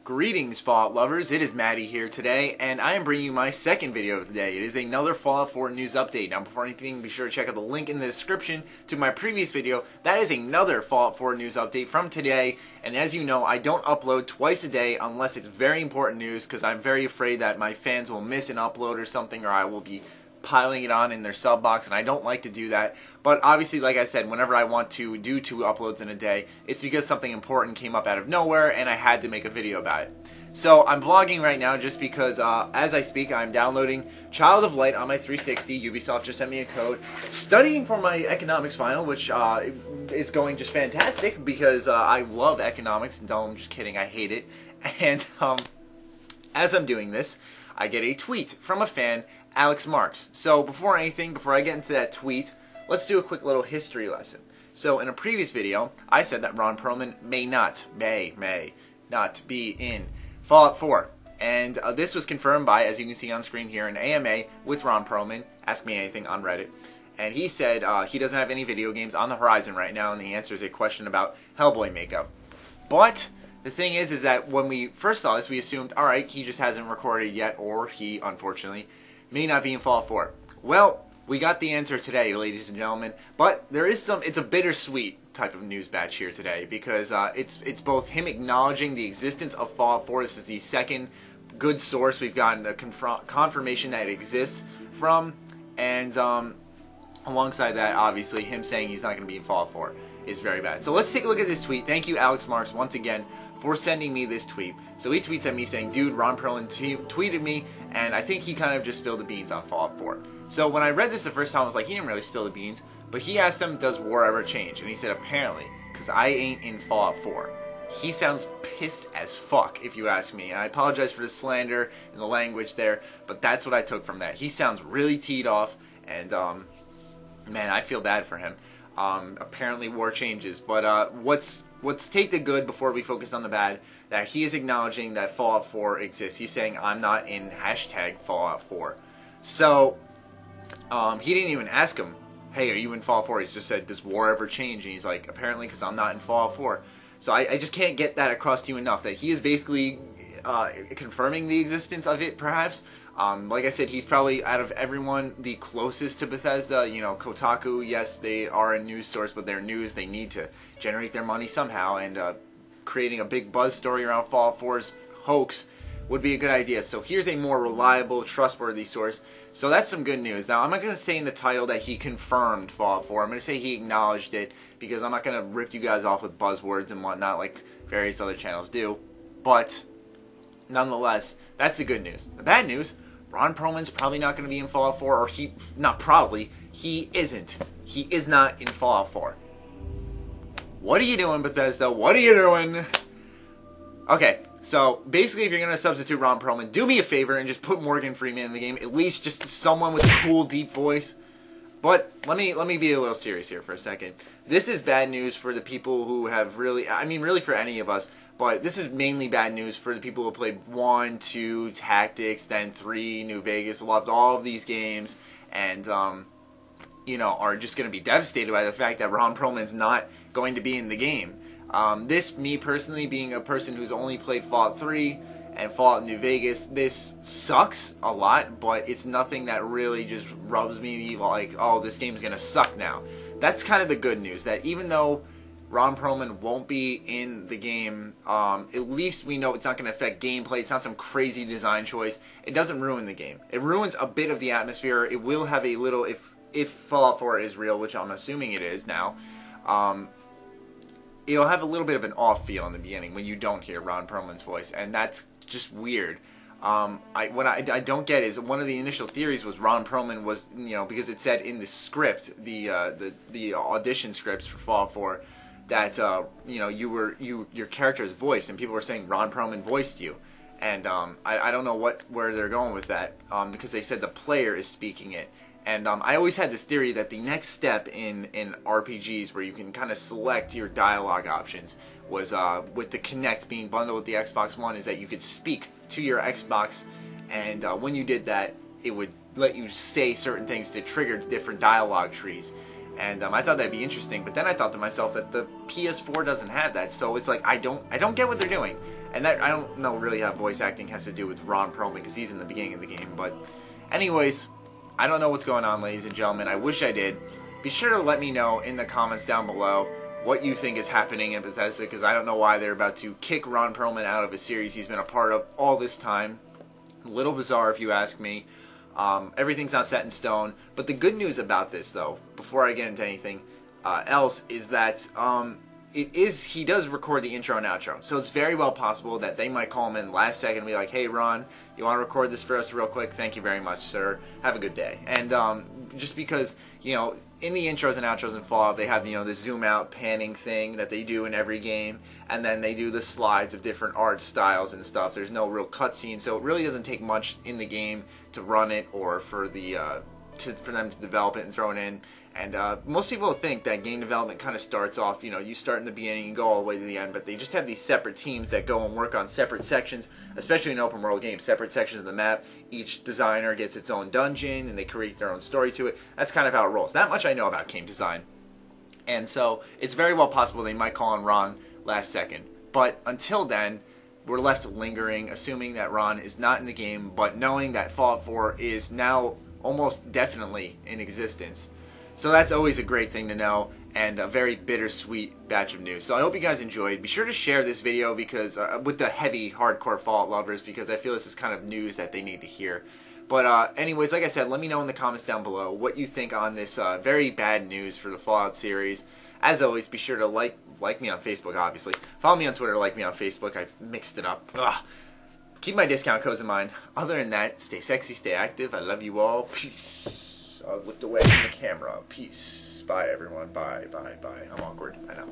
Greetings, Fallout lovers. It is Matty here today, and I am bringing you my second video of the day. It is another Fallout 4 news update. Now, before anything, be sure to check out the link in the description to my previous video. That is another Fallout 4 news update from today, and as you know, I don't upload twice a day unless it's very important news, because I'm very afraid that my fans will miss an upload or something, or I will be piling it on in their sub box, and I don't like to do that. But obviously, like I said, whenever I want to do 2 uploads in a day, it's because something important came up out of nowhere and I had to make a video about it. So I'm vlogging right now just because as I speak, I'm downloading Child of Light on my 360. Ubisoft just sent me a code. Studying for my economics final, which is going just fantastic because I love economics. No, I'm just kidding. I hate it. And as I'm doing this, I get a tweet from a fan, Alex Marks. So before I get into that tweet, let's do a quick little history lesson. So in a previous video, I said that Ron Perlman may not be in Fallout 4. And this was confirmed by, as you can see on screen here, an AMA with Ron Perlman, Ask Me Anything on Reddit. And he said he doesn't have any video games on the horizon right now, and the answer is a question about Hellboy makeup. But the thing is that when we first saw this, we assumed, alright, he just hasn't recorded yet, or he, unfortunately, may not be in Fallout 4. Well, we got the answer today, ladies and gentlemen, but there is it's a bittersweet type of news batch here today, because it's both him acknowledging the existence of Fallout 4, this is the second good source we've gotten a confirmation that it exists from, and alongside that, obviously, him saying he's not going to be in Fallout 4 is very bad. So let's take a look at this tweet. Thank you, Alex Marks, once again, for sending me this tweet. So he tweets at me saying, dude, Ron Perlman tweeted me, and I think he kind of just spilled the beans on Fallout 4. So when I read this the first time, I was like, he didn't really spill the beans, but he asked him, does war ever change? And he said, apparently, because I ain't in Fallout 4. He sounds pissed as fuck, if you ask me. And I apologize for the slander and the language there, but that's what I took from that. He sounds really teed off, and man, I feel bad for him. Apparently war changes, but let's take the good before we focus on the bad. That he is acknowledging that Fallout 4 exists. He's saying, I'm not in hashtag Fallout 4. So he didn't even ask him, hey, are you in Fallout 4? He's just said, does war ever change? And he's like, apparently, because I'm not in Fallout 4. So I just can't get that across to you enough, that he is basically confirming the existence of it, perhaps. Like I said, he's probably, out of everyone, the closest to Bethesda. You know, Kotaku, yes, they are a news source, but they're news. They need to generate their money somehow, and creating a big buzz story around Fallout 4's hoax would be a good idea. So here's a more reliable, trustworthy source. So that's some good news. Now, I'm not going to say in the title that he confirmed Fallout 4. I'm going to say he acknowledged it, because I'm not going to rip you guys off with buzzwords and whatnot like various other channels do. But nonetheless, that's the good news. The bad news, Ron Perlman's probably not going to be in Fallout 4, or he isn't. He is not in Fallout 4. What are you doing, Bethesda? What are you doing? Okay, so basically, if you're going to substitute Ron Perlman, do me a favor and just put Morgan Freeman in the game. At least just someone with a cool, deep voice. But let me be a little serious here for a second. This is bad news for the people who have really, I mean, really for any of us, but this is mainly bad news for the people who played 1, 2, Tactics, then 3, New Vegas, loved all of these games, and, you know, are just going to be devastated by the fact that Ron Perlman's not going to be in the game. Me personally, being a person who's only played Fallout 3 and Fallout New Vegas, this sucks a lot, but it's nothing that really just rubs me like, oh, this game's going to suck now. That's kind of the good news, that even though Ron Perlman won't be in the game, at least we know it's not going to affect gameplay. It's not some crazy design choice. It doesn't ruin the game. It ruins a bit of the atmosphere. It will have a little, if Fallout 4 is real, which I'm assuming it is now, it'll have a little bit of an off feel in the beginning when you don't hear Ron Perlman's voice, and that's just weird. What I don't get is, one of the initial theories was Ron Perlman was, you know, because it said in the script, the audition scripts for Fallout 4, that you know, your character's voice, and people were saying Ron Perlman voiced you, and I don't know where they're going with that, because they said the player is speaking it. And I always had this theory that the next step in RPGs, where you can kind of select your dialogue options, was with the Kinect being bundled with the Xbox One, is that you could speak to your Xbox, and when you did that, it would let you say certain things to trigger different dialogue trees. And I thought that'd be interesting, but then I thought to myself that the PS4 doesn't have that, so it's like I don't get what they're doing. And that I don't know really how voice acting has to do with Ron Perlman, because he's in the beginning of the game. But anyways, I don't know what's going on, ladies and gentlemen. I wish I did. Be sure to let me know in the comments down below what you think is happening in Bethesda, because I don't know why they're about to kick Ron Perlman out of a series he's been a part of all this time. A little bizarre if you ask me. Everything's not set in stone. But the good news about this, though, before I get into anything else, is that he does record the intro and outro. So it's very well possible that they might call him in last second and be like, hey Ron, you want to record this for us real quick? Thank you very much, sir. Have a good day. And just because, you know, in the intros and outros in Fallout, they have, you know, the zoom out panning thing that they do in every game, and then they do the slides of different art styles and stuff. There's no real cutscene, so it really doesn't take much in the game to run it or for the for them to develop it and throw it in. And most people think that game development kind of starts off, you know, you start in the beginning and go all the way to the end, but they just have these separate teams that go and work on separate sections, especially in open world games, separate sections of the map. Each designer gets its own dungeon and they create their own story to it. That's kind of how it rolls. That much I know about game design. And so it's very well possible they might call on Ron last second. But until then, we're left lingering, assuming that Ron is not in the game, but knowing that Fallout 4 is now almost definitely in existence. So that's always a great thing to know, and a very bittersweet batch of news. So I hope you guys enjoyed. Be sure to share this video because with the heavy, hardcore Fallout lovers, because I feel this is kind of news that they need to hear. But anyways, like I said, let me know in the comments down below what you think on this very bad news for the Fallout series. As always, be sure to like me on Facebook, obviously. Follow me on Twitter, like me on Facebook. I mixed it up. Ugh. Keep my discount codes in mind. Other than that, stay sexy, stay active. I love you all. Peace. I looked away from the camera. Peace. Bye, everyone. Bye, bye, bye. I'm awkward. I know.